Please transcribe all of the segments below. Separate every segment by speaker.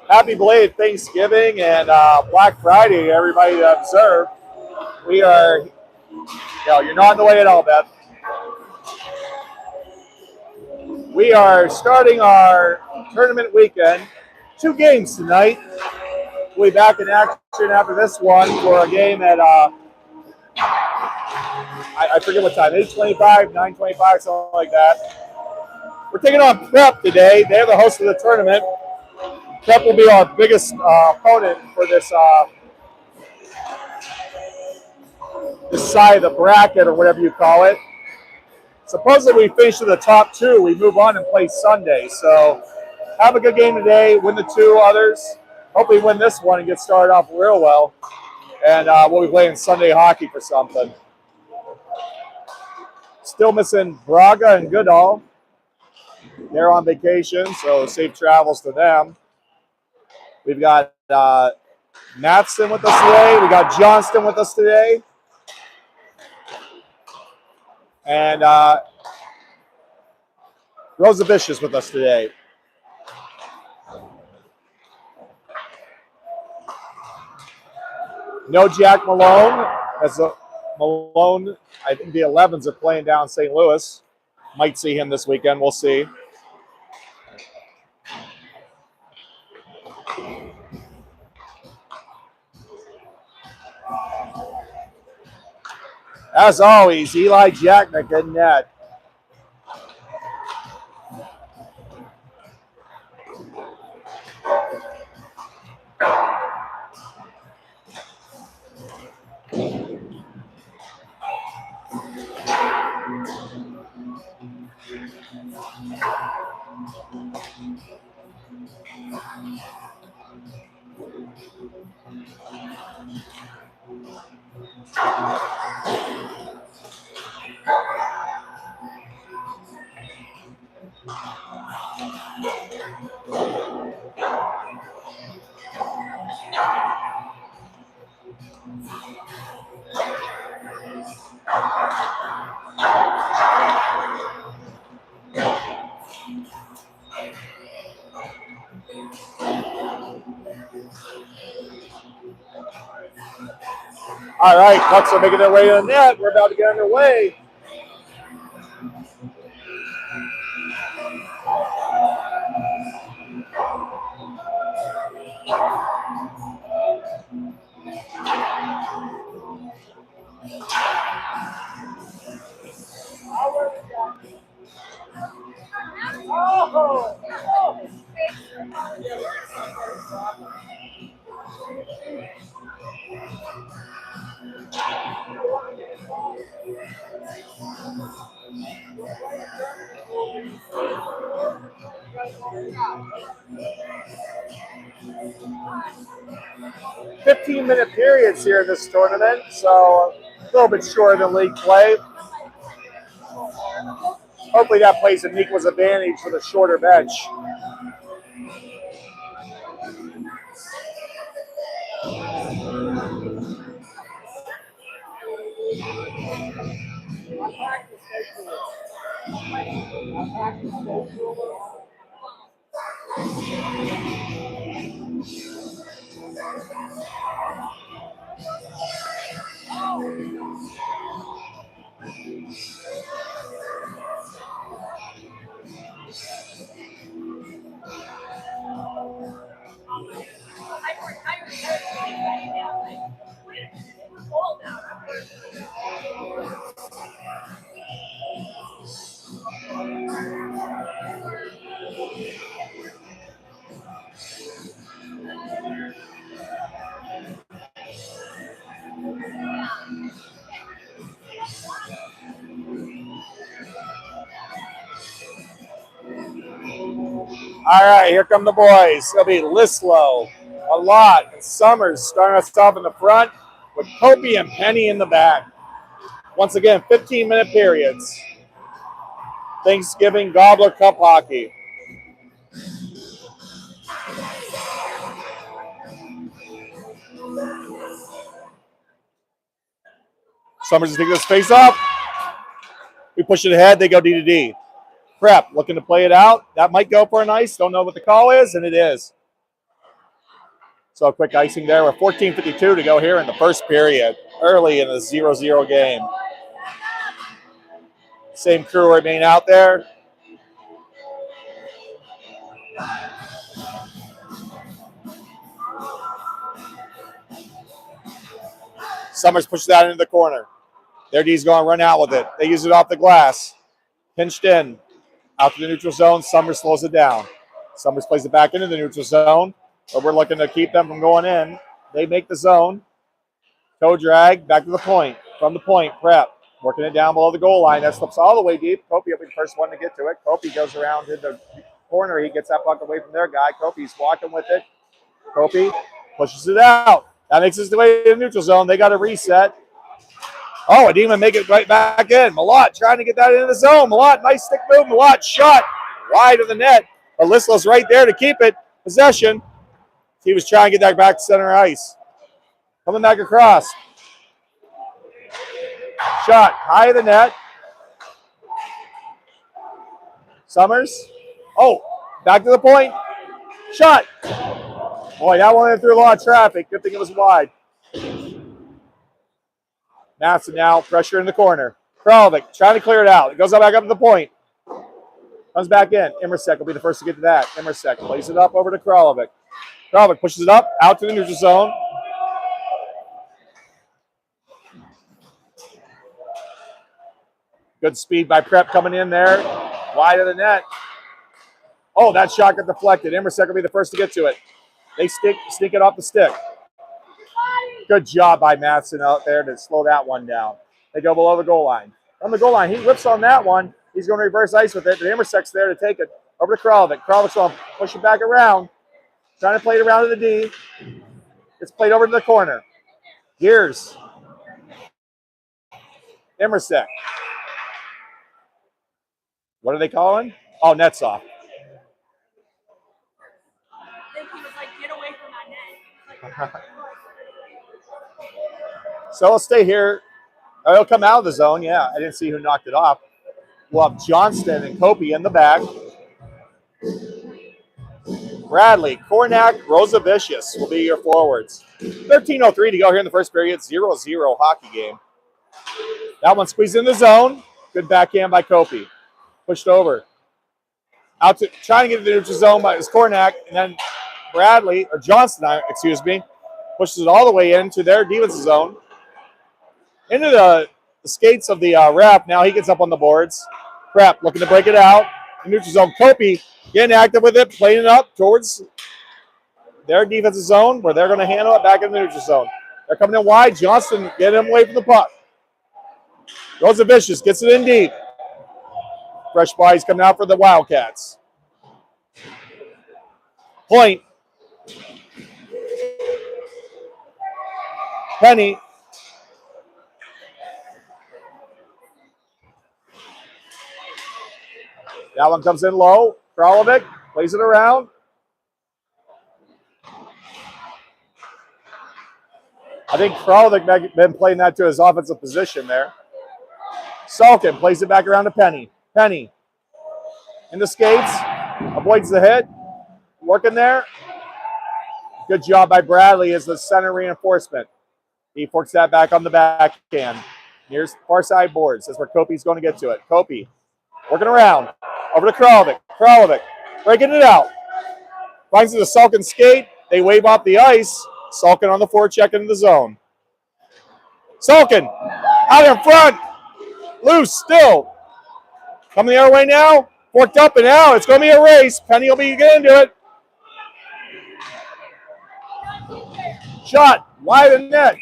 Speaker 1: Happy belated Thanksgiving and Black Friday, everybody to observe. We are, you're not in the way at all, Beth. We are starting our tournament weekend. 2 games tonight. We'll be back in action after this one for a game at, I forget what time, 8:25, 9:25, something like that. We're taking on Prep today. They're the host of the tournament. Prep will be our biggest opponent for this side of the bracket or whatever you call it. Supposedly we finish in the top 2. We move on and play Sunday. So have a good game today. Win the 2 others. Hopefully win this one and get started off real well. And we'll be playing Sunday hockey for something. Still missing Braga and Goodall. They're on vacation, so safe travels to them. We've got Matheson with us today. We got Johnston with us today. And Rosavicious is with us today. No Jack Malone. As Malone, I think the 11s are playing down St. Louis. Might see him this weekend. We'll see. As always, Eli Jacknick in net. All right, Bucks are making their way to the net. We're about to get underway. Oh! 15-minute periods here in this tournament, so a little bit shorter than league play. Hopefully that plays in Neuqua's advantage for the shorter bench. All right, here come the boys. It'll be Lislow, a lot, and Summers starting us off in the front with Popey and Penny in the back. Once again, 15-minute periods. Thanksgiving Gobbler Cup hockey. Summers is taking this face off. We push it ahead. They go D to D. Prep looking to play it out. That might go for an ice. Don't know what the call is, and it is. So a quick icing there with 14:52 to go here in the first period, early in the 0-0 game. Same crew remain out there. Summers pushes that into the corner. Their D's going to run out with it. They use it off the glass. Pinched in. Out to the neutral zone. Summers slows it down. Summers plays it back into the neutral zone. But we're looking to keep them from going in. They make the zone. Toe drag. Back to the point. From the point. Prep. Working it down below the goal line. That slips all the way deep. Kopi will be the first one to get to it. Kopi goes around in the corner. He gets that puck away from their guy. Kopi's walking with it. Kopi pushes it out. That makes his way to the neutral zone. They got to reset. Oh, it didn't even make it right back in. Malott trying to get that into the zone. Malott, nice stick move. Malott shot wide of the net. Alislo's right there to keep it. Possession. He was trying to get that back to center ice. Coming back across. Shot high of the net. Summers. Oh, back to the point. Shot. Boy, that one went through a lot of traffic. Good thing it was wide. Matson now, pressure in the corner. Kralovic trying to clear it out. It goes back up to the point. Comes back in. Immersek will be the first to get to that. Immersek plays it up over to Kralovic. Kralovic pushes it up, out to the neutral zone. Good speed by Prep coming in there. Wide of the net. Oh, that shot got deflected. Immersek will be the first to get to it. They sneak it off the stick. Good job by Matson out there to slow that one down. They go below the goal line. On the goal line, he whips on that one. He's going to reverse ice with it. But Immersek's there to take it over to Kralovic. Kralovic's going to push it back around. Trying to play it around to the D. It's played over to the corner. Gears. Immersek. What are they calling? Oh, net's off.
Speaker 2: I think he was like, get away from that net. Like,
Speaker 1: So I'll stay here. It'll come out of the zone. Yeah, I didn't see who knocked it off. We'll have Johnston and Kopi in the back. Bradley, Kornak, Rosavicius will be your forwards. 13:03 to go here in the first period. 0-0 hockey game. That one squeezed in the zone. Good backhand by Kopi. Pushed over. Out to trying to get to the neutral zone by his Kornak, and then Bradley, or Johnston, excuse me, pushes it all the way into their defensive zone. Into the skates of the rep. Now he gets up on the boards. Prep looking to break it out. The neutral zone. Kopi getting active with it, playing it up towards their defensive zone where they're going to handle it back in the neutral zone. They're coming in wide. Johnston getting him away from the puck. Rosavicius gets it in deep. Fresh bodies coming out for the Wildcats. Point. Penny. That one comes in low. Kralovic plays it around. I think Kralovic has been playing that to his offensive position there. Salkin plays it back around to Penny. Penny in the skates. Avoids the hit. Working there. Good job by Bradley as the center reinforcement. He forks that back on the backhand. Here's far side boards. That's where Kopi's going to get to it. Kopi working around. Over to Kralovic. Kralovic breaking it out. Finds it a Salkin skate. They wave off the ice. Salkin on the forecheck into the zone. Salkin out in front. Loose still. Coming the other way now. Forked up and out. It's going to be a race. Penny will be getting into it. Shot wide of the net.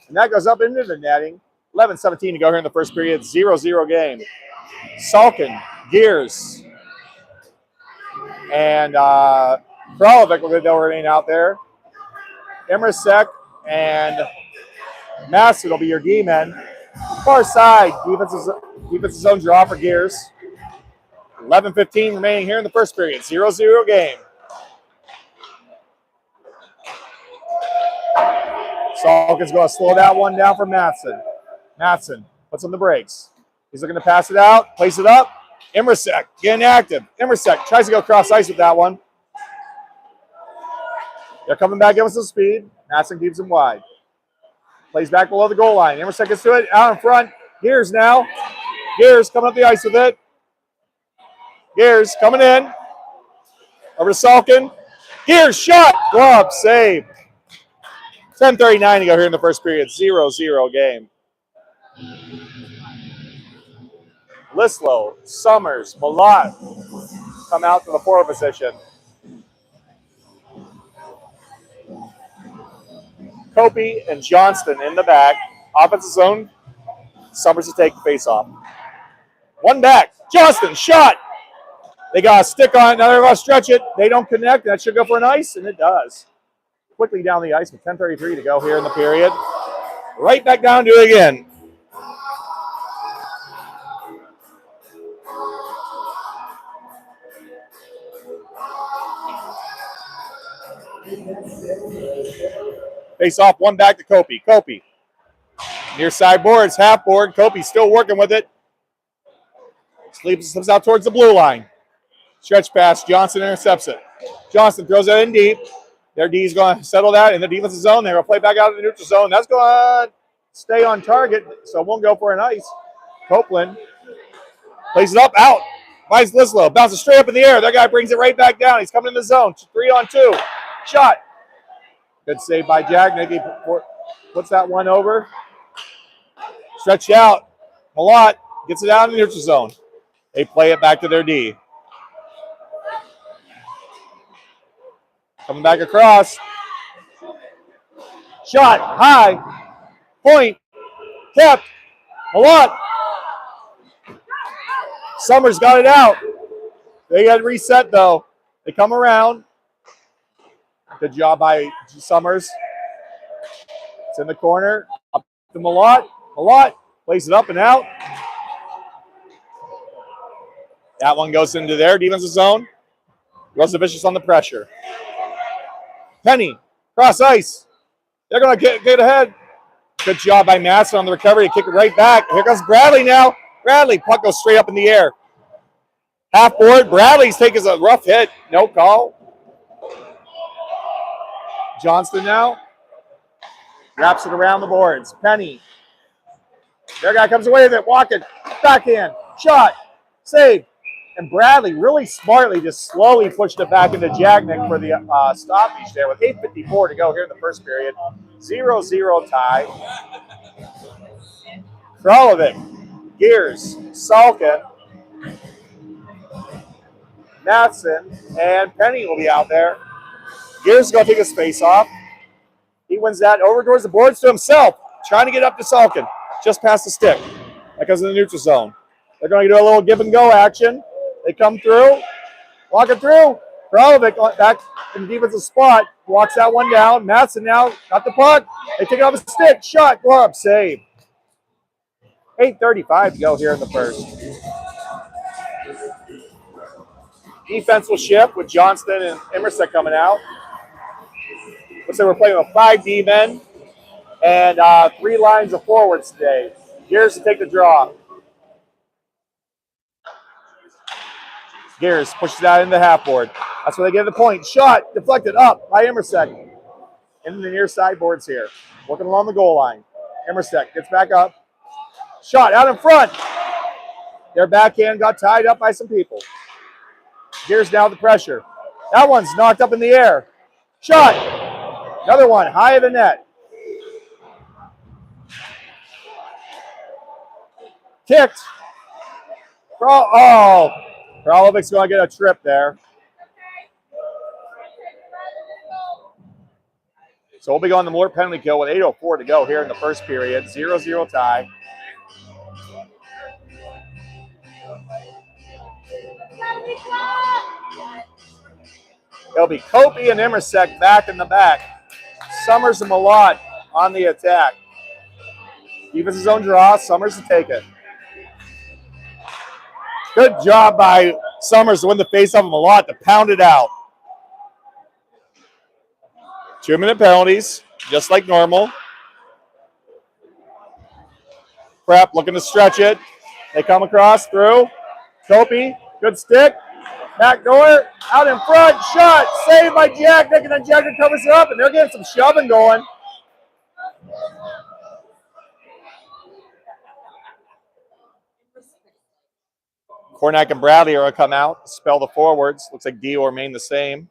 Speaker 1: And that goes up into the netting. 11:17 to go here in the first period. 0-0 game. Salkin, Gears, and Kralovic will remain out there. Immersek and Masson will be your D-men. Far side, defensive zone draw for Gears. 11:15 remaining here in the first period. 0-0 game. Salkin's going to slow that one down for Matson. Matson puts on the brakes. He's looking to pass it out, place it up. Immersek getting active. Immersek tries to go cross ice with that one. They're coming back in with some speed. Madsen keeps them wide. Plays back below the goal line. Emerson gets to it. Out in front. Gears now. Gears coming up the ice with it. Gears coming in. Over to Salkin. Gears shot. Glove save. 10:39 to go here in the first period. 0-0 game. Lislow, Summers, Malott come out to the forward position. Kopi and Johnston in the back. Offensive zone. Summers to take the face off. One back. Johnston shot. They got a stick on it. Now they're going to stretch it. They don't connect. That should go for an ice, and it does. Quickly down the ice with 10:33 to go here in the period. Right back down to it again. Face off, one back to Kopi. Kopi. Near side boards, half board. Kopi still working with it. Slips out towards the blue line. Stretch pass. Johnson intercepts it. Johnson throws it in deep. Their D is going to settle that in the defensive zone. They're going to play back out of the neutral zone. That's going to stay on target, so it won't go for an ice. Copeland plays it up, out. Finds Lislow. Bounces straight up in the air. That guy brings it right back down. He's coming in the zone. 3-on-2. Shot. Good save by Jagnick. He puts that one over. Stretched out. Malott gets it out in the neutral zone. They play it back to their D. Coming back across. Shot. High. Point. Kept. Malott. Summers got it out. They got reset, though. They come around. Good job by Summers. It's in the corner. Up to Malott. Malott plays it up and out. That one goes into their defensive zone. Rosavicius on the pressure. Penny, cross ice. They're going to get ahead. Good job by Madsen on the recovery to kick it right back. Here comes Bradley now. Bradley, puck goes straight up in the air. Half board. Bradley's taking a rough hit. No call. Johnston now. Wraps it around the boards. Penny. Their guy comes away with it. Walking. Backhand. Shot. Save. And Bradley really smartly just slowly pushed it back into Jagnick for the stoppage there with 8:54 to go here in the first period. 0-0 tie. Kralovic, Gears, Salkin, Madsen, and Penny will be out there. Gears is going to take his face off. He wins that over towards the boards to himself, trying to get up to Salkin, just past the stick. That goes in the neutral zone. They're going to do a little give and go action. They come through, walking through. Kralovic back in the defensive spot, walks that one down. Madsen now got the puck. They take it off his stick. Shot, glove, save. 8:35 to go here in the first. Defense will shift with Johnston and Emerson coming out. Looks like we're playing with 5 D-men and 3 lines of forwards today. Gears to take the draw. Gears pushes that into the half board. That's where they get the point. Shot, deflected up by Emerson. Into the near side boards here. Working along the goal line. Emerson gets back up. Shot out in front. Their backhand got tied up by some people. Gears down the pressure. That one's knocked up in the air. Shot. Another one high of the net. Kicked. Oh, Kralovic's going to get a trip there. So we'll be going to more penalty kill with 8:04 to go here in the first period. 0-0 tie. It'll be Kopi and Emersek back in the back. Summers and Malott on the attack. Defensive zone draw. Summers to take it. Good job by Summers to win the faceoff of Malott to pound it out. 2-minute penalties, just like normal. Prep looking to stretch it. They come across through. Kopi, good stick. Back door, out in front, shot, saved by Jacknick, and then Jacknick covers it up, and they're getting some shoving going. Cornack and Bradley are going to come out, spell the forwards. Looks like D will remain the same.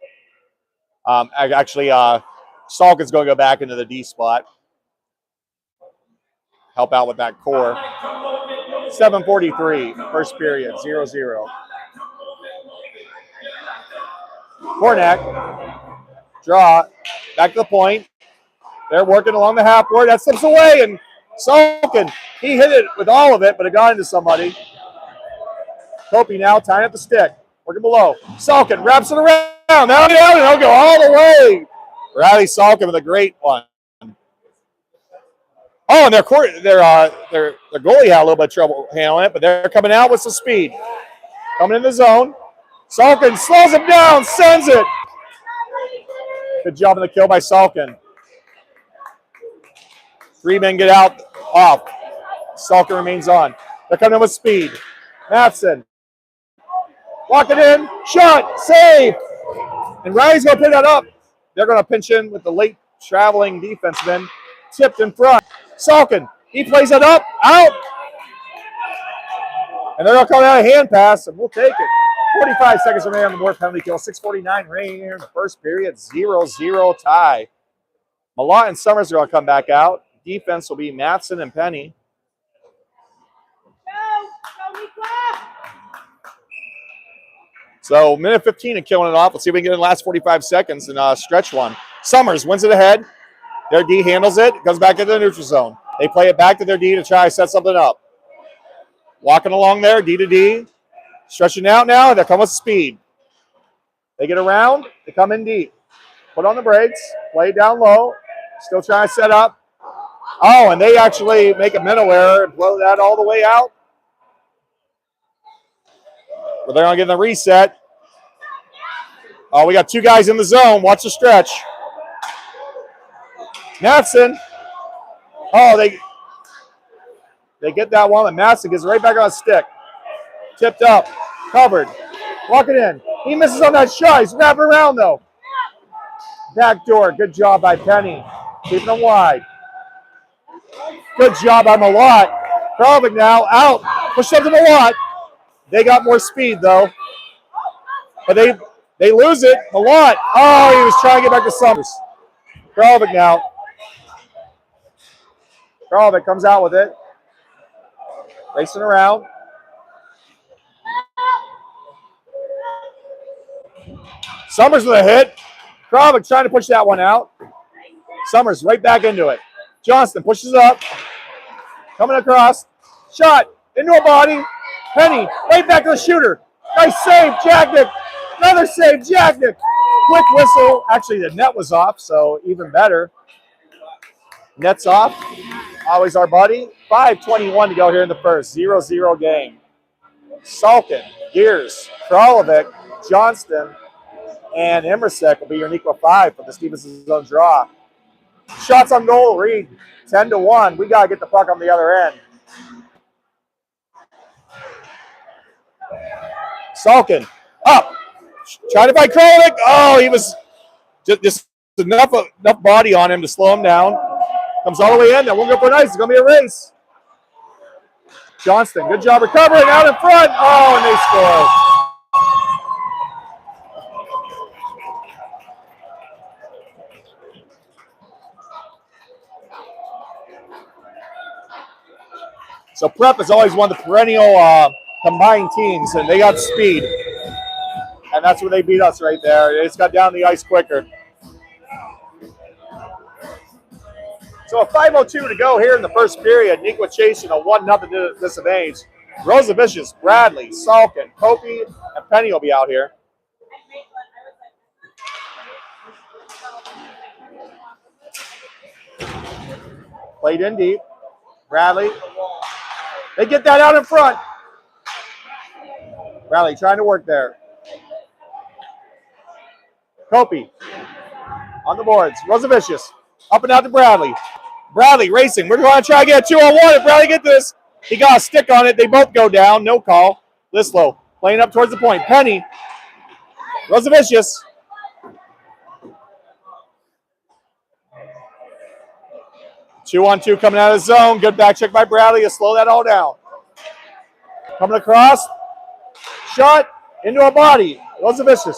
Speaker 1: Actually, Salkin's going to go back into the D spot. Help out with that core. 7:43, first period, 0-0. Cornack, draw, back to the point. They're working along the half board. That slips away, and Salkin, he hit it with all of it, but it got into somebody. Kopi now tying up the stick, working below. Salkin wraps it around. Now down, and he'll go all the way. Bradley Salkin with a great one. Oh, and their goalie had a little bit of trouble handling it, but they're coming out with some speed. Coming in the zone. Salkin slows him down, sends it. Good job on the kill by Salkin. 3 men get out off. Salkin remains on. They're coming in with speed. Matson. Walk it in. Shot. Save. And Riley's going to pick that up. They're going to pinch in with the late traveling defenseman. Tipped in front. Salkin. He plays it up. Out. And they're going to call out a hand pass, and we'll take it. 45 seconds remaining on the board, penalty kill. 6:49 remaining here in the first period. 0-0 tie. Malott and Summers are going to come back out. Defense will be Matson and Penny.
Speaker 2: Go, Neuqua!
Speaker 1: So minute 15 and killing it off. Let's see if we can get in the last 45 seconds and stretch one. Summers wins it ahead. Their D handles it. Goes back into the neutral zone. They play it back to their D to try to set something up. Walking along there, D to D. Stretching out now. They're coming with speed. They get around. They come in deep. Put on the brakes. Play it down low. Still trying to set up. Oh, and they actually make a mental error and blow that all the way out. But they're going to get the reset. Oh, we got 2 guys in the zone. Watch the stretch. Matson. Oh, they get that one, and Matson gets right back on his stick. Tipped up. Covered. Walk it in. He misses on that shot. He's wrapping around, though. Back door. Good job by Penny. Keeping them wide. Good job by Malott. Kralovic now out. Push up to Malott. They got more speed, though. But they lose it. Malott. Oh, he was trying to get back to Summers. Kralovic now. Kralovic comes out with it. Racing around. Summers with a hit. Kralovic trying to push that one out. Summers right back into it. Johnston pushes up. Coming across. Shot into a body. Penny right back to the shooter. Nice save, Jacknick. Another save, Jacknick. Quick whistle. Actually, the net was off, so even better. Net's off. Always our buddy. 5:21 to go here in the first. 0-0 game. Salkin, Gears, Kralovic, Johnston, and Emersek will be your Neuqua 5 for the Stevenson's zone draw. Shots on goal, Reed. 10-1. We got to get the puck on the other end. Salkin up. Trying to fight Kralovic. Oh, he was just enough body on him to slow him down. Comes all the way in. That won't go for nice. It's going to be a race. Johnston, good job recovering out in front. Oh, and they score. So Prep is always one of the perennial combined teams, and they got speed. And that's where they beat us right there. They just got down the ice quicker. So a 5:02 to go here in the first period. Neuqua chasing a 1-0 disadvantage. Rosavicius, Bradley, Salkin, Kopi, and Penny will be out here. Played in deep. Bradley. They get that out in front. Bradley trying to work there. Kopi on the boards. Rosavicius up and out to Bradley. Bradley racing. We're going to try to get a 2-on-1. If Bradley get this, he got a stick on it. They both go down. No call. Lislow playing up towards the point. Penny Rosavicius. Two-on-two coming out of the zone. Good back check by Bradley to slow that all down. Coming across. Shot into a body. Rosavicius.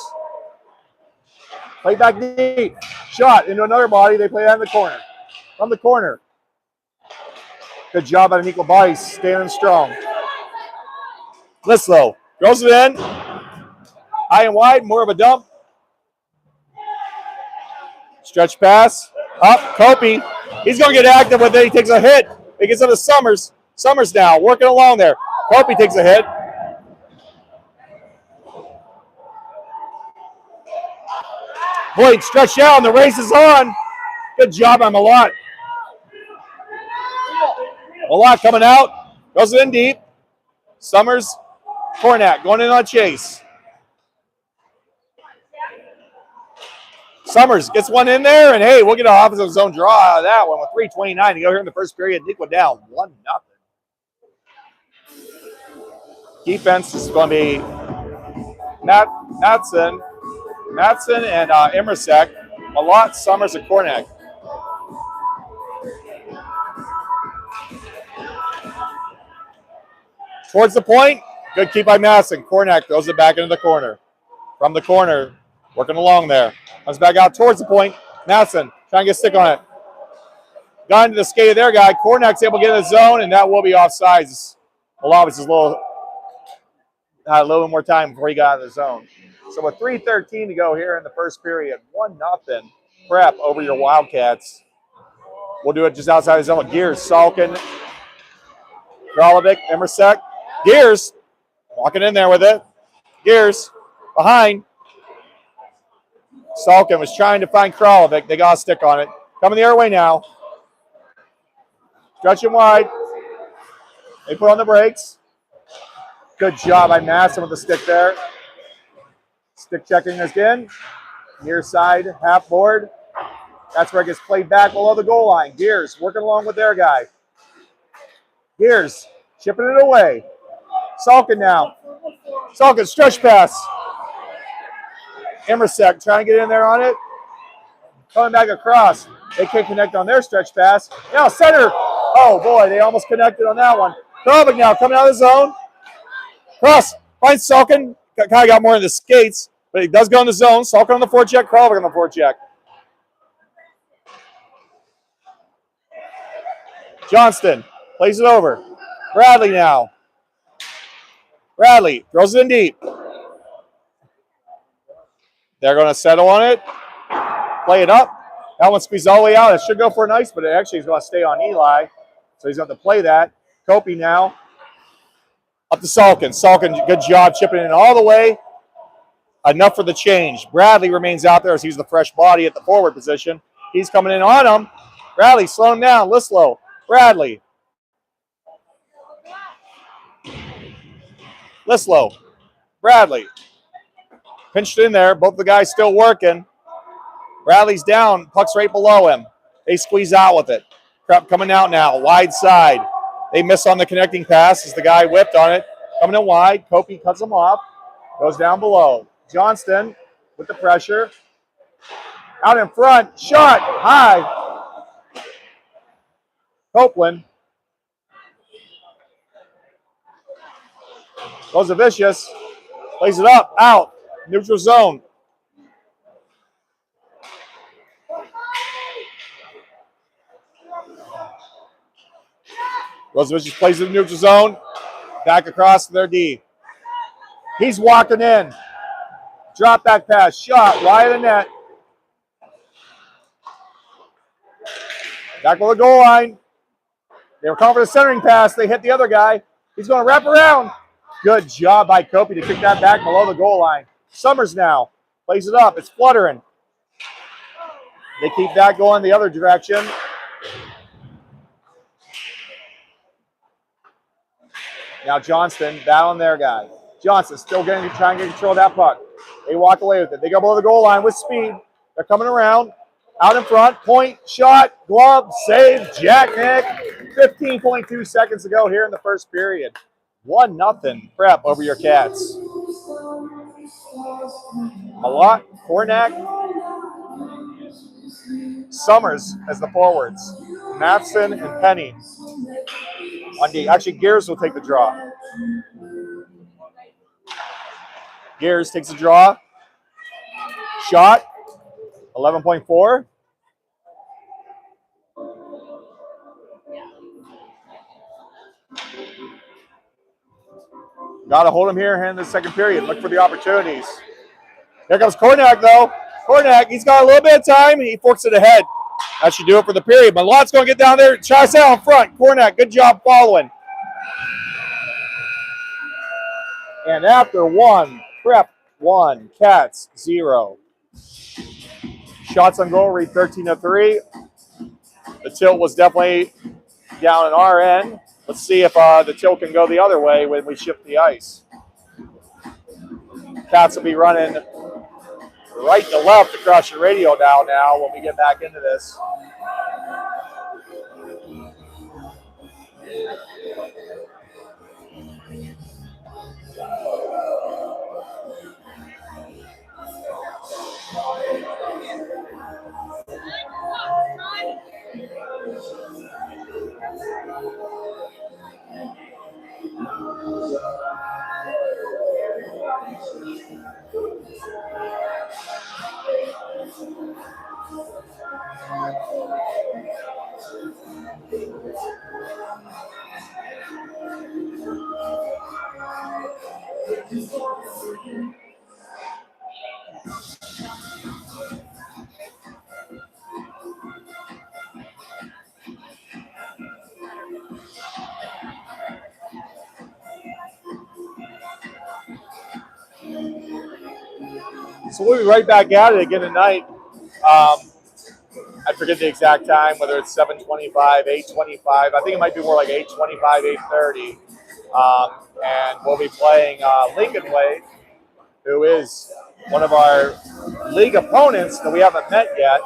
Speaker 1: Play back deep. Shot into another body. They play that in the corner. From the corner. Good job on an equal body. Standing strong. Lislow. Throws it in. High and wide. More of a dump. Stretch pass. Up. Kopi. He's going to get active with it. He takes a hit. He gets into Summers. Summers now working along there. Kopi takes a hit. Boyd stretched out and the race is on. Good job on Malott. Malott coming out. Goes in deep. Summers. Cornack going in on chase. Summers gets one in there, and hey, we'll get an offensive zone draw out of that one with 3:29 to go here in the first period. Neuqua down 1-0. Defense is going to be Matson and Immersek, Malott, Summers, and Cornack. Towards the point, good keep by Matson. Cornack throws it back into the corner. From the corner, working along there. Comes back out towards the point. Matson trying to get a stick on it. Got into the skate of their guy. Cornack's able to get in the zone, and that will be offsides. Malott was had a little bit more time before he got out of the zone. So with 3:13 to go here in the first period, 1-0 prep over your Wildcats. We'll do it just outside the zone with Gears, Salkin, Kralovic, Immersek. Gears walking in there with it. Gears behind. Salkin was trying to find Kralovic. They got a stick on it. Coming the other way now. Stretching wide. They put on the brakes. Good job by Masson with the stick there. Stick checking again. Near side, half board. That's where it gets played back below the goal line. Gears working along with their guy. Gears chipping it away. Salkin now. Salkin stretch pass. Immersek trying to get in there on it. Coming back across. They can't connect on their stretch pass. Now center. Oh boy, they almost connected on that one. Kralovic now coming out of the zone. Cross. Finds Salkin. Kind of got more in the skates, but he does go in the zone. Salkin on the forecheck. Kralovic on the forecheck. Johnston plays it over. Bradley now. Bradley throws it in deep. They're going to settle on it. Play it up. That one squeezed all the way out. It should go for an ice, but it actually is going to stay on Eli. So he's going to play that. Kopi now. Up to Salkin. Salkin, good job chipping in all the way. Enough for the change. Bradley remains out there as he's the fresh body at the forward position. He's coming in on him. Bradley slowing him down. Lislow. Bradley. Lislow. Bradley. Pinched in there. Both the guys still working. Bradley's down. Puck's right below him. They squeeze out with it. Crep coming out now. Wide side. They miss on the connecting pass as the guy whipped on it. Coming in wide. Kopi cuts him off. Goes down below. Johnston with the pressure. Out in front. Shot. High. Copeland. Rosavicius. Plays it up. Out. Neutral zone. Rosavicius plays in the neutral zone. Back across to their D. He's walking in. Drop back pass. Shot. Wide of the net. Back with the goal line. They were calling for the centering pass. They hit the other guy. He's going to wrap around. Good job by Kopi to kick that back below the goal line. Summers now plays it up. It's fluttering. They keep that going the other direction. Now Johnston battling their guy. Johnston still trying to get control of that puck. They walk away with it. They go below the goal line with speed. They're coming around. Out in front. Point. Shot. Glove. Save. Jack Nick. 15.2 seconds to go here in the first period. 1-0 prep over your Cats. Malott, Kornak, Summers as the forwards. Matheson and Penny on D. Actually, Gears will take the draw. Gears takes a draw. Shot, 11.4. Got to hold him here in the second period. Look for the opportunities. Here comes Kornak, though. Kornak, he's got a little bit of time. He forks it ahead. That should do it for the period. Malott's going to get down there. Tries out in front. Kornak, good job following. And after one, Prep 1, Cats 0. Shots on goal read 13-3. The tilt was definitely down on our end. Let's see if the tilt can go the other way when we shift the ice. Cats will be running right to left across your radio dial now when we get back into this. So we'll be right back at it again tonight. I forget the exact time, whether it's 7:25, 8:25. I think it might be more like 8:25, 8:30. And we'll be playing Lincoln Way, who is one of our league opponents that we haven't met yet.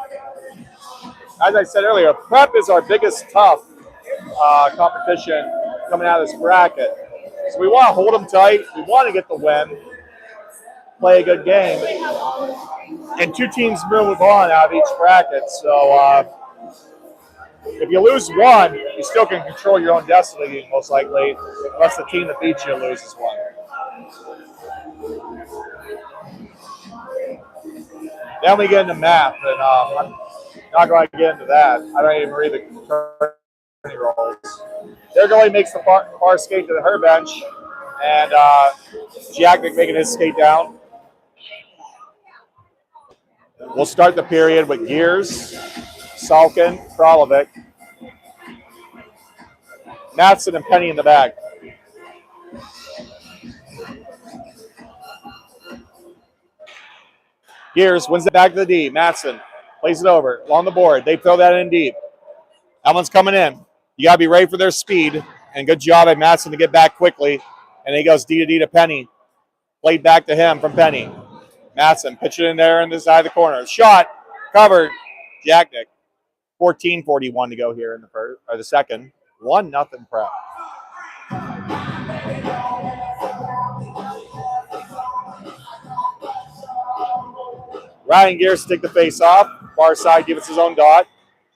Speaker 1: As I said earlier, Prep is our biggest tough competition coming out of this bracket. So we want to hold them tight. We want to get the win, play a good game. And two teams move on out of each bracket. So if you lose one, you still can control your own destiny, most likely, unless the team that beats you loses one. Then we get into math, and I'm not going to get into that. I don't even read the tourney rolls. Their goalie makes the far skate to her bench, and Jack making his skate down. We'll start the period with Gears, Salkin, Kralovic, Matheson, and Penny in the back. Gears wins it back to the D. Matheson plays it over along the board. They throw that in deep. That one's coming in. You got to be ready for their speed. And good job by Matheson to get back quickly. And he goes D to D to Penny. Played back to him from Penny. Matheson pitch it in there in the side of the corner. Shot covered. Jacknick. 14:41 to go here in the first or the second. 1-0 Prep. Ryan Gears to take the face off. Far side gives us his own dot.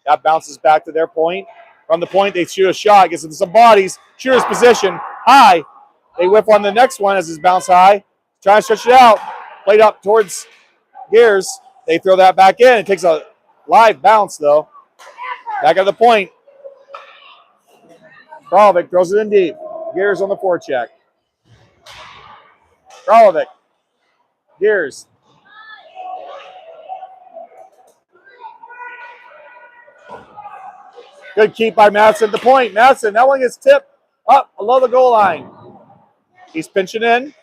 Speaker 1: That bounces back to their point. From the point, they shoot a shot. Gets into some bodies. Shooter's position. High. They whiff on the next one as it's bounced high. Trying to stretch it out. Played up towards Gears. They throw that back in. It takes a live bounce, though. Back at the point. Kralovic throws it in deep. Gears on the forecheck. Kralovic. Gears. Good keep by Matheson at the point. Matheson, that one gets tipped up below the goal line. He's pinching in.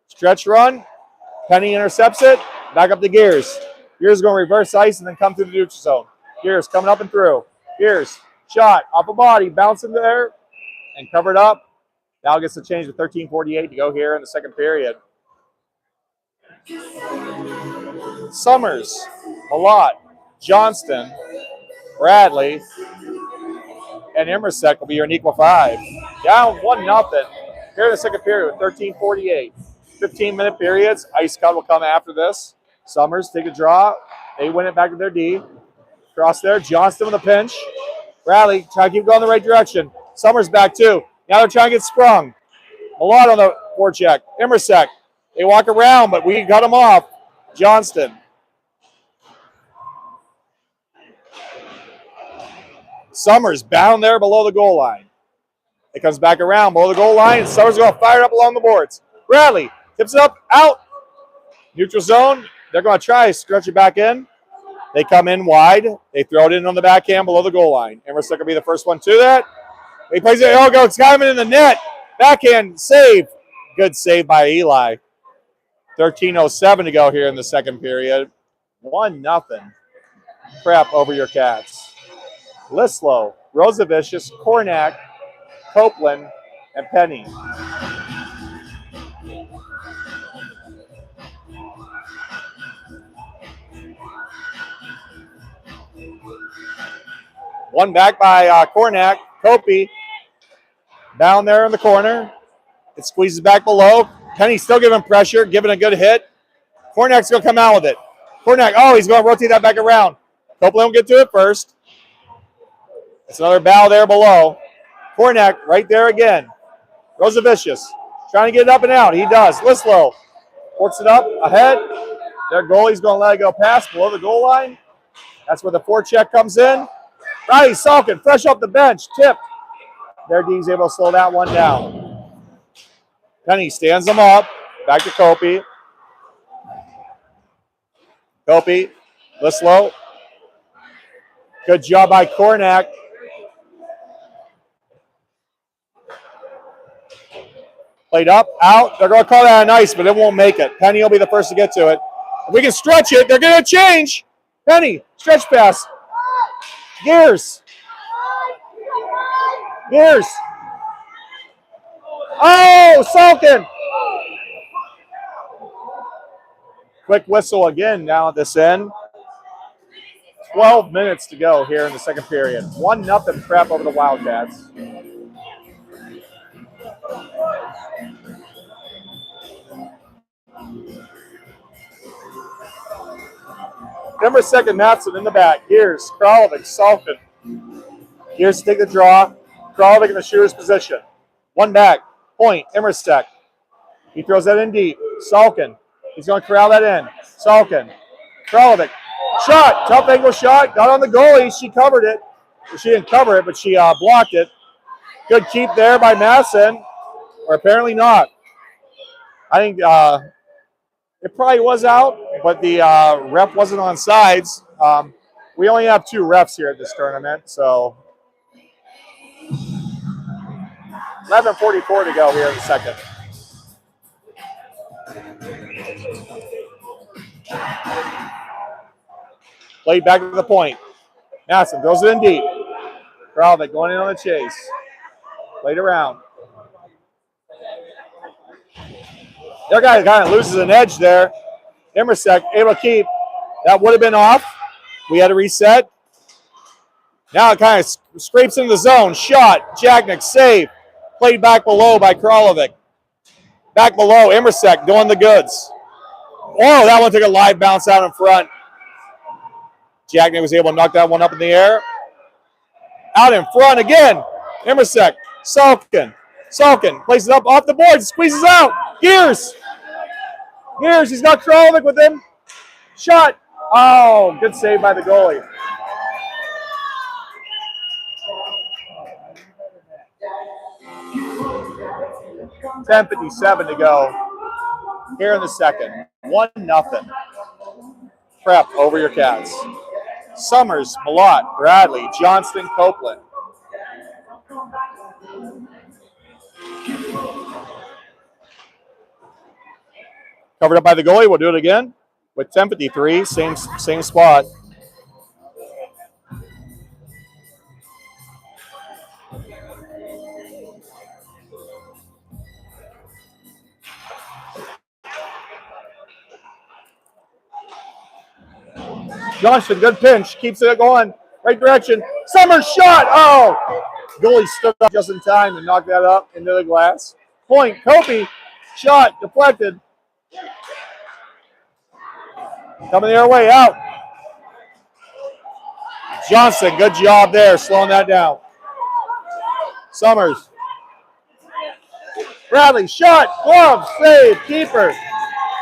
Speaker 1: Stretch run. Penny intercepts it. Back up to Gears. Gears going to reverse ice and then come through the neutral zone. Gears coming up and through. Gears, shot, off a body, bouncing there, and covered up. Now gets the change to 13:48 to go here in the second period. Summers, Malott, Johnston, Bradley, and Emersek will be your Neuqua 5. Down 1-0 here in the second period with 13:48. 15-minute periods. Ice cut will come after this. Summers take a draw. They win it back to their D. Cross there. Johnston with a pinch. Bradley trying to keep going the right direction. Summers back too. Now they're trying to get sprung. Malott on the forecheck. Immersek. They walk around, but we cut them off. Johnston. Summers bound there below the goal line. It comes back around below the goal line, and Summers going to fire it up along the boards. Bradley tips it up, out. Neutral zone. They're going to try to stretch it back in. They come in wide. They throw it in on the backhand below the goal line. Immersek will be the first one to that. He plays it. Oh, go. It's got him in the net. Backhand save. Good save by Eli. 13:07 to go here in the second period. 1-0. Crap over your Cats. Lislow, Rosavicius, Cornack, Copeland, and Penny. One back by Cornack. Copey down there in the corner. It squeezes back below. Penny still giving pressure, giving a good hit. Cornack's going to come out with it. Cornack, oh, he's going to rotate that back around. Copeland will get to it first. It's another bow there below. Cornack right there again. Rosavicius trying to get it up and out. He does. Lislow works it up ahead. Their goalie's going to let it go past below the goal line. That's where the forecheck comes in. Riley Salkin, fresh off the bench, tipped. Their D's able to slow that one down. Penny stands them up. Back to Copey. Copey, Lislow. Good job by Cornack. Played up, out. They're going to call that an ice, but it won't make it. Penny will be the first to get to it. If we can stretch it, they're going to change. Penny, stretch pass. Gears. Gears. Oh, Salkin. Quick whistle again now at this end. 12 minutes to go here in the second period. 1-0 crap over the Wildcats. Number second, Matson in the back. Gears, Kralovic, Salkin. Gears to take the draw. Kralovic in the shooter's position. One back. Point, Immersek. He throws that in deep. Salkin. He's going to corral that in. Salkin. Kralovic. Shot. Tough angle shot. Got on the goalie. She covered it. Well, she didn't cover it, but she blocked it. Good keep there by Matson. Or apparently not. I think it probably was out, but the ref wasn't on sides. We only have 2 refs here at this tournament, so 11:44 to go here in the second. Played back to the point. Matson throws it in deep. Kralovic going in on the chase. Played around. Their guy kind of loses an edge there. Immersek able to keep. That would have been off. We had to reset. Now it kind of scrapes into the zone. Shot. Jagnick save. Played back below by Kralovic. Back below. Immersek doing the goods. Oh, that one took a live bounce out in front. Jagnick was able to knock that one up in the air. Out in front again. Immersek. Salkin. Salkin plays it up off the board. Squeezes out. Gears. Gears. He's got Kralovic with him. Shot. Oh, good save by the goalie. $10:57 to go here in the second. 1-0. Prep over your Cats. Summers, Malott, Bradley, Johnston, Copeland. Covered up by the goalie. We'll do it again with 10:53. Same spot. Johnston, good pinch. Keeps it going. Right direction. Summers shot. Oh! Goalie stood up just in time to knock that up into the glass. Point. Copey. Shot. Deflected. Coming their way out. Johnson, good job there, slowing that down. Summers. Bradley, shot, glove, save, keeper.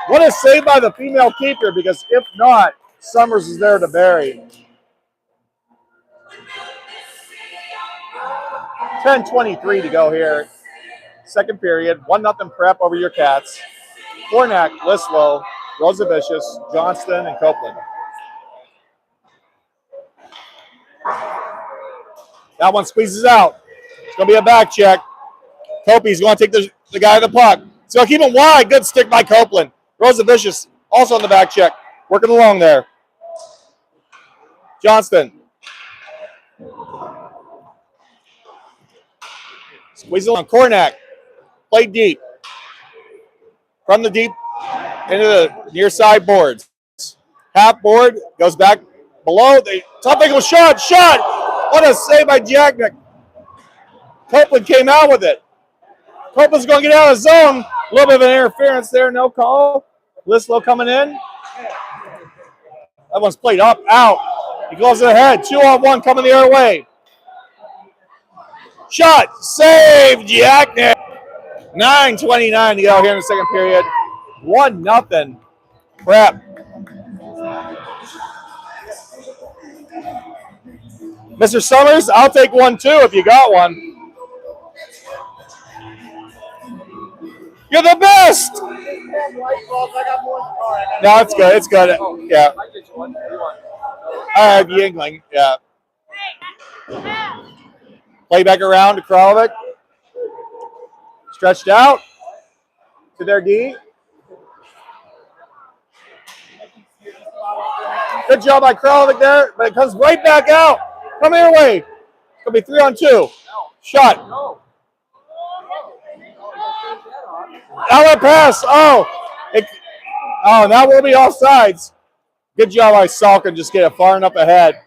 Speaker 1: What a save by the female keeper, because if not, Summers is there to bury. 10:23 to go here. Second period, 1-0 prep over your Cats. Fornak, Lislow, Rosavicius, Johnston, and Copeland. That one squeezes out. It's going to be a back check. Copey's going to take the guy in the puck. He's going to keep him wide. Good stick by Copeland. Rosavicius also on the back check. Working along there. Johnston. Squeeze along. Cornack. Play deep. From the deep into the near side boards. Half board. Goes back below. Tough angle shot. What a save by Jacknick. Copeland came out with it. Copeland's going to get out of the zone. A little bit of an interference there. No call. Lislow coming in. That one's played up, out. He goes ahead. 2-on-1 coming the other way. Shot. Save, Jacknick. 9:29 to go here in the second period. 1-0 prep. Mr. Summers, I'll take one too if you got one. You're the best. No, it's good. It's good. Yeah. I have Yingling. Yeah. Play back around to Kralovic. Stretched out to their D. Good job by Kralovic there, but it comes right back out. Come your way. It's going to be 3-on-2. Shot. Outlet pass. That will be offsides. Good job by Salkin, just get it far enough ahead.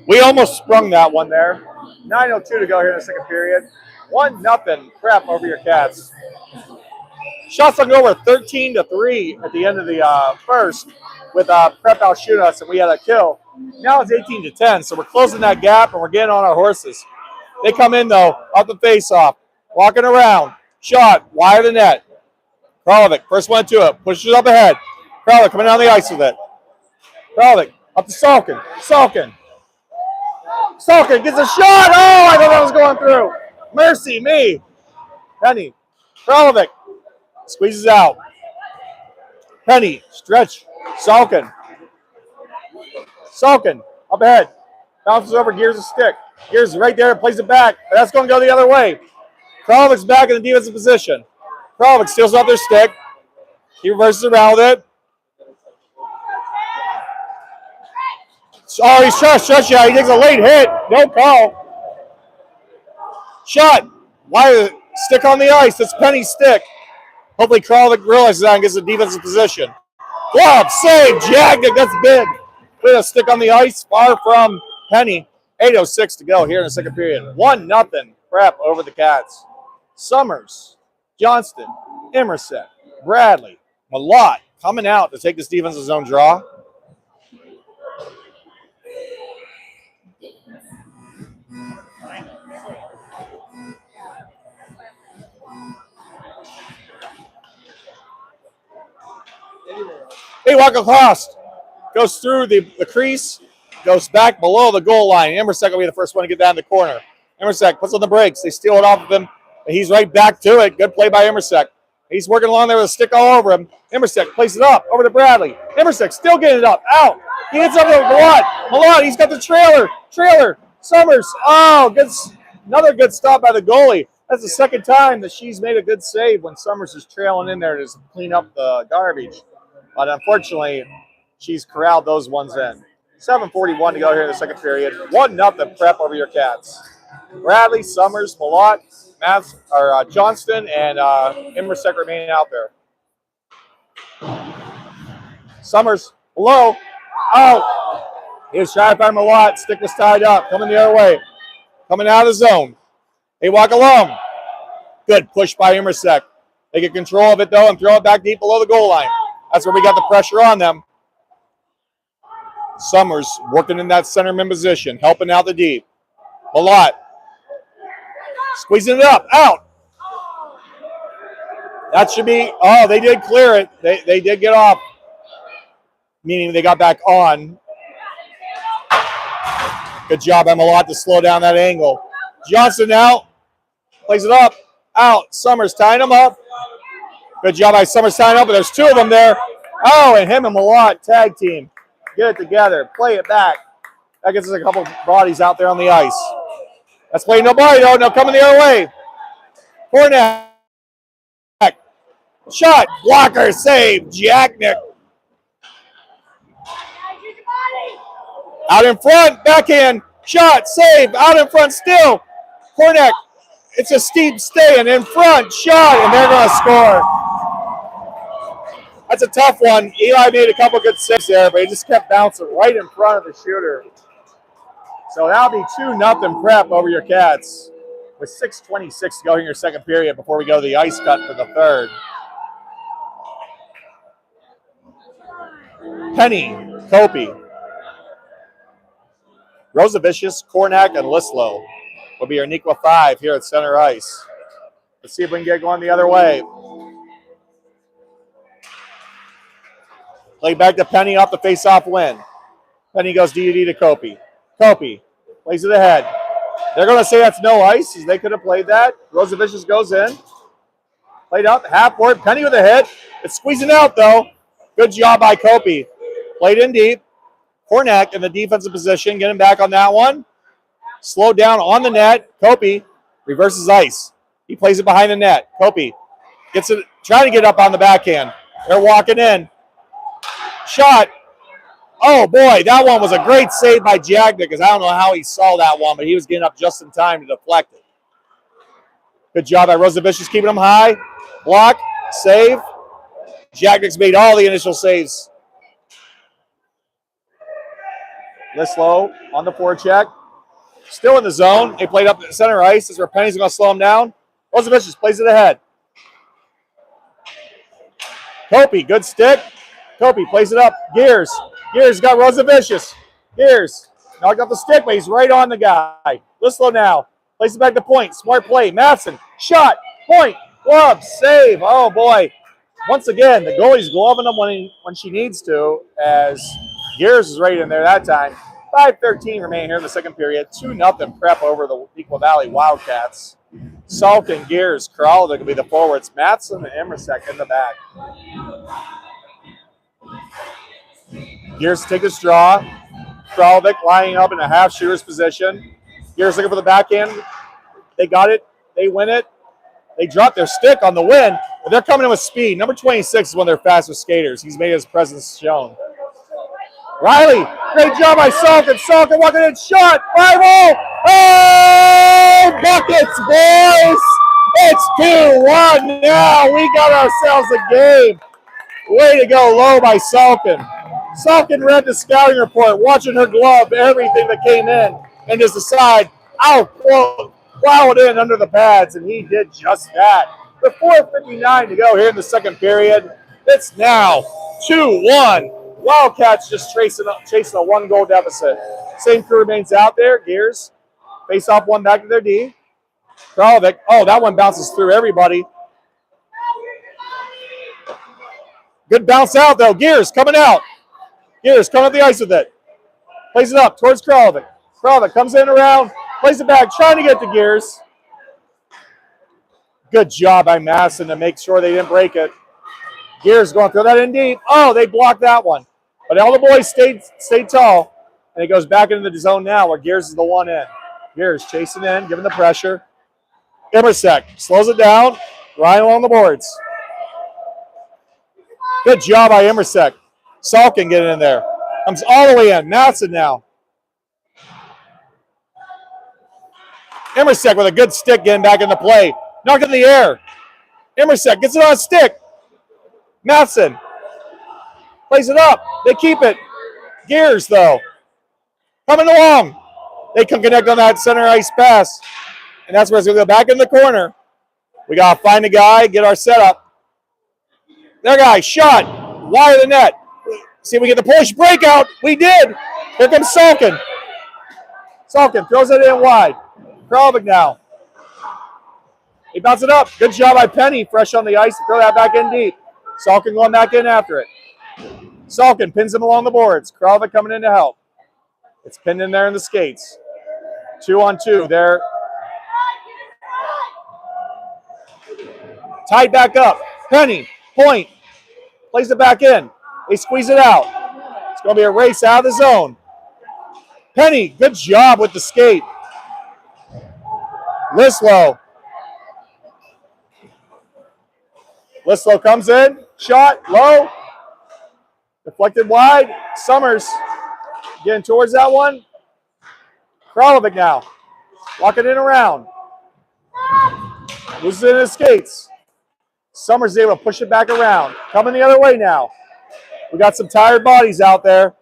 Speaker 1: We almost sprung that one there. 9:02 to go here in the second period. 1-0 prep over your Cats. Shots on over 13-3 at the end of the first with prep out shoot us, and we had a kill. Now it's 18-10, so we're closing that gap and we're getting on our horses. They come in though, up the face-off, walking around. Shot, wide of the net. Kralovic, first one to it, pushes it up ahead. Kralovic coming down the ice with it. Kralovic, up to Salkin. Salkin gets a shot. Oh, I thought that was going through. Mercy me. Penny. Kralovic squeezes out. Penny, stretch. Salkin, up ahead. Bounces over Gears' stick. Gears right there, plays it back. But that's going to go the other way. Kralovic's back in the defensive position. Kralovic steals off their stick. He reverses around with it. Oh, he's trying to stretch out. He takes a late hit. No call. Shot. Why stick on the ice? It's Penny's stick. Hopefully Kralovic realizes that and gets a defensive position. Glove, save, Jagnick. That's big. Put a stick on the ice, far from Penny. 8:06 to go here in the second period. 1-0 prep over the Cats. Summers, Johnston, Emerson, Bradley, Malott coming out to take this defensive zone draw. They walk across, goes through the crease, goes back below the goal line. Emersek will be the first one to get down the corner. Emersek puts on the brakes. They steal it off of him, and he's right back to it. Good play by Emersek. He's working along there with a stick all over him. Emersek plays it up over to Bradley. Emersek still getting it up. Out. He hits up to Malott. Malott, he's got the trailer. Summers. Oh, good. Another good stop by the goalie. That's the second time that she's made a good save when Summers is trailing in there to clean up the garbage. But unfortunately, she's corralled those ones in. 7:41 to go here in the second period. 1-0 prep over your Cats. Bradley, Summers, Malott, Johnston, and Emersek remaining out there. Summers, below, out. He was trying to find Malott. Stick was tied up. Coming the other way. Coming out of the zone. They walk along. Good push by Emersek. They get control of it, though, and throw it back deep below the goal line. That's where we got the pressure on them. Summers working in that centerman position, helping out the deep. Malott squeezing it up, out. That should be, oh, they did clear it. They did get off, meaning they got back on. Good job by Malott to slow down that angle. Johnson now plays it up, out. Summers tying him up. Good job by Summers tying up, but there's two of them there. Oh, and him and Malott tag team. Get it together, play it back. That gets us a couple bodies out there on the ice. That's playing nobody though, no coming the other way. Kornak. Shot, blocker, save, Jacknick. Out in front, backhand, shot, save, out in front still. Kornak, it's a steep stay and in front, shot, and they're going to score. That's a tough one. Eli made a couple good saves there, but he just kept bouncing right in front of the shooter. So that'll be 2-0 prep over your Cats with 6:26 to go in your second period before we go to the ice cut for the third. Penny, Kopi, Rosavicius, Kornak, and Lislow will be your Neuqua 5 here at center ice. Let's see if we can get going the other way. Play back to Penny off the face-off win. Penny goes DUD to Kopi. Kopi plays it ahead. They're going to say that's no ice, as they could have played that. Rosavicius goes in. Played up, half board. Penny with a hit. It's squeezing out, though. Good job by Kopi. Played in deep. Kornak in the defensive position, getting back on that one. Slowed down on the net. Kopi reverses ice. He plays it behind the net. Kopi gets it, trying to get up on the backhand. They're walking in. Shot. Oh, boy, that one was a great save by Jagnick, because I don't know how he saw that one, but he was getting up just in time to deflect it. Good job by Rosavicius keeping him high. Block, save. Jagnick's made all the initial saves. Lislow on the forecheck. Still in the zone. They played up at center ice. This is where Penny's going to slow him down. Rosavicius plays it ahead. Kopi, good stick. Kopi plays it up. Gears. Gears got Rosavicius. Gears knocked off the stick, but he's right on the guy. Lislow now. Plays it back to point. Smart play. Matson. Shot. Point. Glove. Save. Oh, boy. Once again, the goalie's gloving him when she needs to, as Gears is right in there that time. 5:13 remaining here in the second period. 2-0 prep over the Neuqua Valley Wildcats. Salk and Gears, Kralvik will be the forwards. Matson and Emersek in the back. Gears take this draw. Kralvik lining up in a half shooter's position. Gears looking for the backhand. They got it. They win it. They drop their stick on the win, but they're coming in with speed. Number 26 is one of their fastest skaters. He's made his presence shown. Riley, great job by Salkin. Salkin walking in, shot, 5-0. Oh, buckets, boys. It's 2-1 now. We got ourselves a game. Way to go low by Salkin. Salkin read the scouting report, watching her glove everything that came in, and just decide, I'll plow it in under the pads, and he did just that. With 4:59 to go here in the second period, it's now 2-1. Wildcats just chasing a one-goal deficit. Same crew remains out there. Gears face off one back to their D. Kralvik, oh, that one bounces through everybody. Good bounce out, though. Gears coming out. Gears coming up the ice with it. Plays it up towards Kralvik. Kralvik comes in around, plays it back, trying to get to Gears. Good job by Masson to make sure they didn't break it. Gears going to throw that in deep. Oh, they blocked that one. But all the boys stayed tall, and it goes back into the zone now where Gears is the one in. Gears chasing in, giving the pressure. Emersek slows it down, right along the boards. Good job by Emersek. Salkin getting in there. Comes all the way in. Matson now. Emersek with a good stick getting back into play. Knocked in the air. Emersek gets it on a stick. Matson plays it up. They keep it. Gears, though, coming along. They can connect on that center ice pass. And that's where it's going to go back in the corner. We got to find a guy, get our setup. Their guy, shot. wide of the net. See if we get the push breakout. We did. Here comes Salkin. Salkin throws it in wide. Kralovic now. He bounces it up. Good job by Penny, fresh on the ice, to throw that back in deep. Salkin going back in after it. Salkin pins him along the boards. Kralovic coming in to help. It's pinned in there in the skates. 2-on-2 there. Tied back up. Penny, point. Plays it back in. They squeeze it out. It's going to be a race out of the zone. Penny, good job with the skate. Lislow comes in. Shot, low. Deflected wide. Summers getting towards that one. Kralovic now. Walking in around. Loses it in his skates. Summers is able to push it back around. Coming the other way now. We got some tired bodies out there.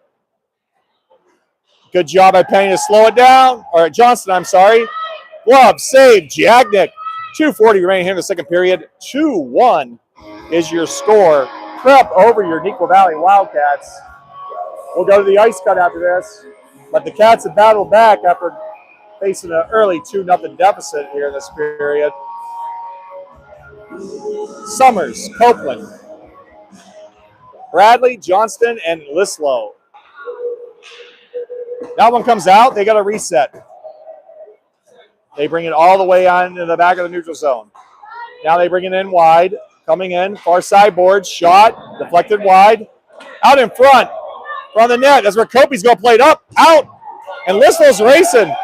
Speaker 1: Good job by Penny to slow it down. Or Johnston, I'm sorry. Glove, save, Jagnick. 2:40 remaining here in the second period. 2-1 is your score. Prep over your Neuqua Valley Wildcats. We'll go to the ice cut after this. But the Cats have battled back after facing an early 2-0 deficit here in this period. Summers, Copeland, Bradley, Johnston, and Lislow. That one comes out. They got to reset. They bring it all the way on into the back of the neutral zone. Now they bring it in wide. Coming in, far side board, shot, deflected wide. Out in front, from the net. That's where Kopi's going to play it up, out, and Lislow's racing.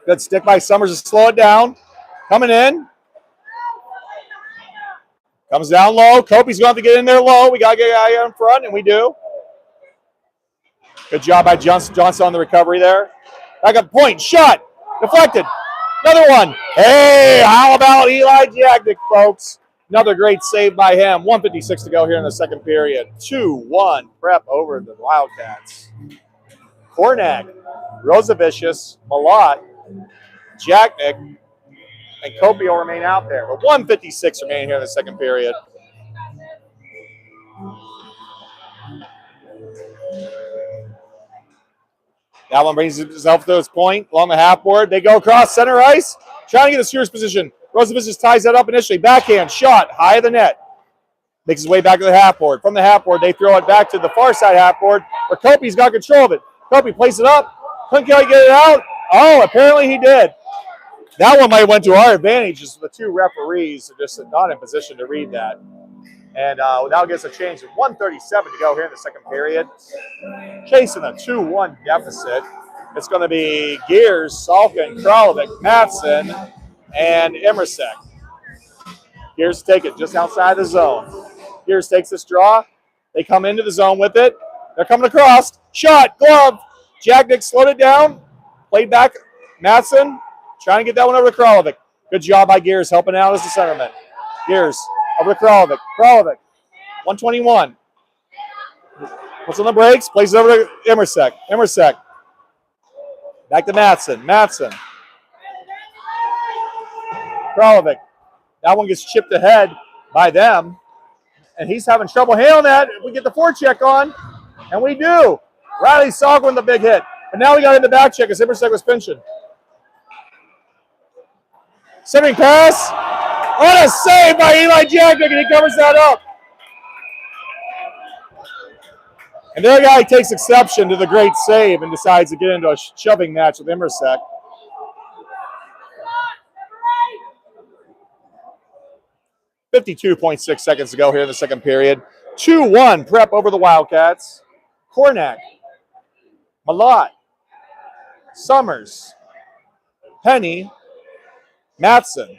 Speaker 1: Good stick by Summers to slow it down. Coming in. Comes down low. Kopi's going to have to get in there low. We got to get a guy in front, and we do. Good job by Johnson on the recovery there. Back up point. Shot. Deflected. Another one. Hey, how about Eli Jagnick, folks? Another great save by him. 1:56 to go here in the second period. 2-1 prep over the Wildcats. Kornak, Rosavicius, Malott, Jagnick, and Kopi will remain out there. But 1:56 remaining here in the second period. That one brings himself to his point along the half board. They go across center ice, trying to get a serious position. Rosavicius ties that up initially. Backhand shot, high of the net. Makes his way back to the half board. From the half board, they throw it back to the far side half board, where Kopi's got control of it. Kopi plays it up. Couldn't quite get it out. Oh, apparently he did. That one might have went to our advantage, just the two referees are just not in position to read that. And now gets a change of 1:37 to go here in the second period. Chasing a 2-1 deficit. It's going to be Gears, Salkin, Kralovic, Matson, and Emersek. Gears take it just outside the zone. Gears takes this draw. They come into the zone with it. They're coming across. Shot, glove. Jagnick slowed it down. Played back. Matson trying to get that one over to Kralovic. Good job by Gears helping out as the centerman. Gears over to Kralovic. Kralovic, 121. Puts on the brakes, plays it over to Emersek. Emersek. Back to Matson. Matson. Kralovic. That one gets chipped ahead by them. And he's having trouble handling that. We get the forecheck on, and we do. Riley Salkin with the big hit. But now we got in the back check as Emersek was pinching. Centering pass. What a save by Eli Jagnick, and he covers that up. And their guy takes exception to the great save and decides to get into a shoving match with Emersek. .6 seconds to go here in the second period. 2-1 prep over the Wildcats. Kornak, Malott, Summers, Penny, Matson.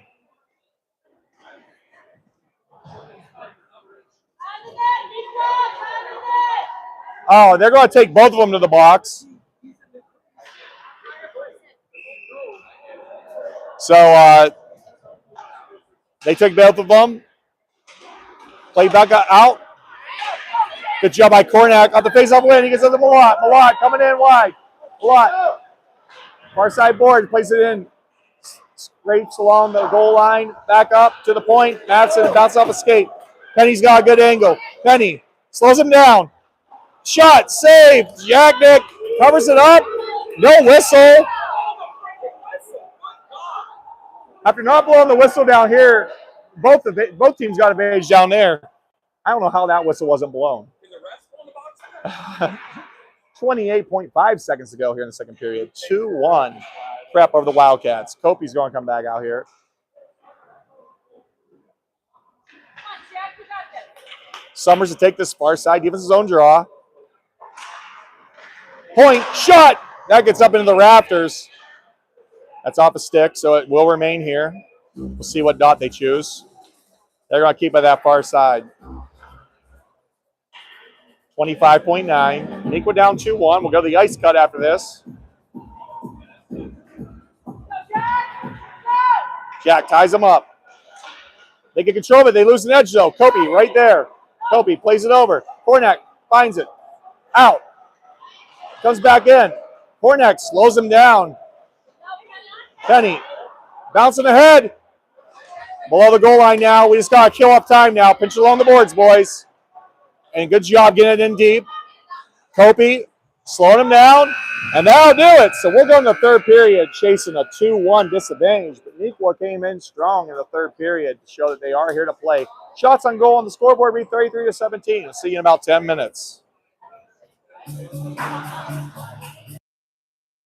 Speaker 1: Oh, they're going to take both of them to the box. So they took both of them. Played back out. Good job by Kornak. On the face-off win, he gets it to Malott. Malott coming in wide. Malott. Far side board, plays it in. Rapes along the goal line. Back up to the point. Madsen bounces off a skate. Penny's got a good angle. Penny slows him down. Shot, saved. Jacknick covers it up. No whistle. After not blowing the whistle down here, both teams got advantage down there. I don't know how that whistle wasn't blown. 28.5 seconds to go here in the second period. 2-1 prep over the Wildcats. Kopi's going to come back out here. Summers to take this far side. Defense his own draw. Point, shot. That gets up into the rafters. That's off a stick, so it will remain here. We'll see what dot they choose. They're going to keep it that far side. 25.9. Neuqua down 2-1. We'll go to the ice cut after this. Jack ties them up. They can control it. They lose an edge, though. Kopi right there. Kopi plays it over. Hornak finds it. Out. Comes back in. Hornak slows him down. Penny bouncing ahead. Below the goal line now. We just got to kill up time now. Pinch it along the boards, boys. And good job getting it in deep. Kopi slowing him down. And that'll do it. So we'll go in the third period chasing a 2-1 disadvantage. But Neuqua came in strong in the third period to show that they are here to play. Shots on goal on the scoreboard read 33-17. We'll see you in about 10 minutes.